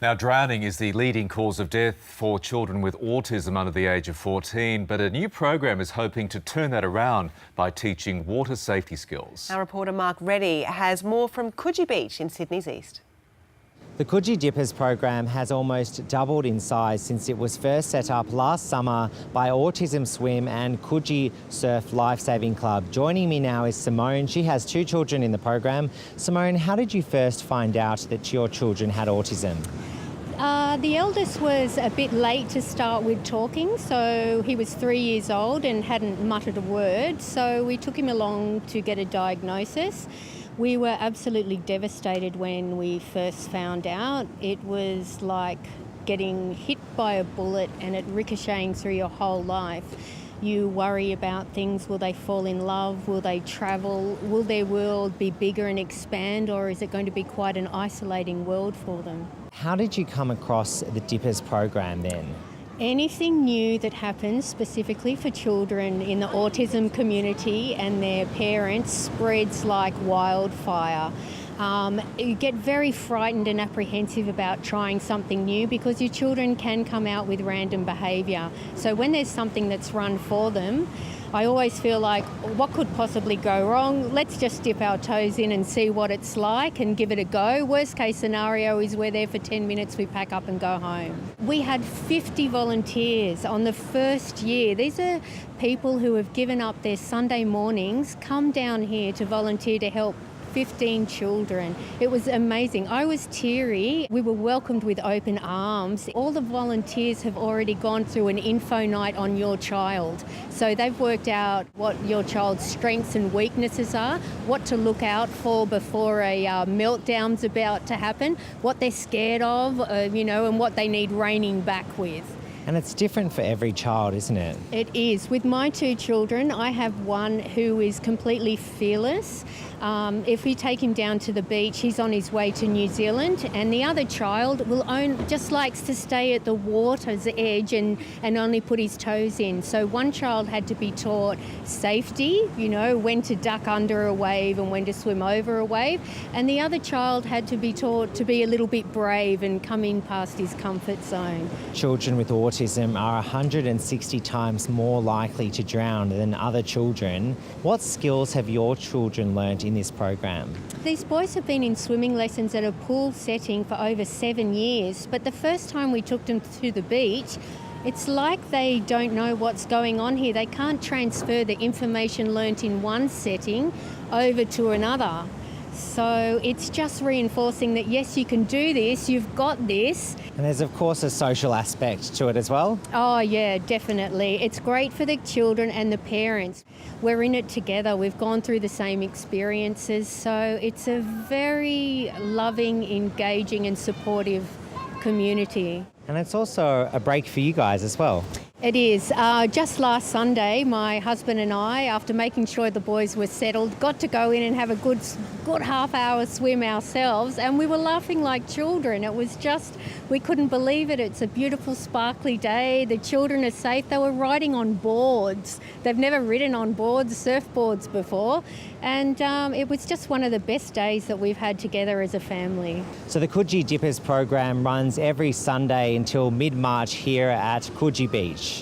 Now, drowning is the leading cause of death for children with autism under the age of 14, but a new program is hoping to turn that around by teaching water safety skills. Our reporter Mark Reddy has more from Coogee Beach in Sydney's east. The Coogee Dippers program has almost doubled in size since it was first set up last summer by Autism Swim and Coogee Surf Lifesaving Club. Joining me now is Simone. She has 2 children in the program. Simone, how did you first find out that your children had autism? The eldest was a bit late to start with talking, so he was 3 years old and hadn't muttered a word, so we took him along to get a diagnosis. We were absolutely devastated when we first found out. It was like getting hit by a bullet and it ricocheting through your whole life. You worry about things. Will they fall in love? Will they travel? Will their world be bigger and expand, or is it going to be quite an isolating world for them? How did you come across the Dippers program then? Anything new that happens specifically for children in the autism community and their parents spreads like wildfire. You get very frightened and apprehensive about trying something new because your children can come out with random behaviour. So when there's something that's run for them, I always feel like, what could possibly go wrong? Let's just dip our toes in and see what it's like and give it a go. Worst case scenario is we're there for 10 minutes, we pack up and go home. We had 50 volunteers on the first year. These are people who have given up their Sunday mornings, come down here to volunteer to help 15 children. It was amazing. I was teary. We were welcomed with open arms. All the volunteers have already gone through an info night on your child. So they've worked out what your child's strengths and weaknesses are, what to look out for before a meltdown's about to happen, what they're scared of, and what they need reining back with. And it's different for every child, isn't it? It is. With my 2 children, I have one who is completely fearless. If we take him down to the beach, he's on his way to New Zealand, and the other child just likes to stay at the water's edge and only put his toes in. So one child had to be taught safety, when to duck under a wave and when to swim over a wave, and the other child had to be taught to be a little bit brave and come in past his comfort zone. Children with autism are 160 times more likely to drown than other children. What skills have your children learnt in this program? These boys have been in swimming lessons at a pool setting for over 7 years, but the first time we took them to the beach, it's like they don't know what's going on here. They can't transfer the information learnt in one setting over to another. So it's just reinforcing that, yes, you can do this, you've got this. And there's, of course, a social aspect to it as well. Oh, yeah, definitely. It's great for the children and the parents. We're in it together. We've gone through the same experiences. So it's a very loving, engaging and supportive community. And it's also a break for you guys as well. It is. Just last Sunday, my husband and I, after making sure the boys were settled, got to go in and have a good half-hour swim ourselves, and we were laughing like children. It was just, we couldn't believe it. It's a beautiful, sparkly day. The children are safe. They were riding on boards. They've never ridden on surfboards before, and it was just one of the best days that we've had together as a family. So the Coogee Dippers program runs every Sunday until mid-March here at Coogee Beach.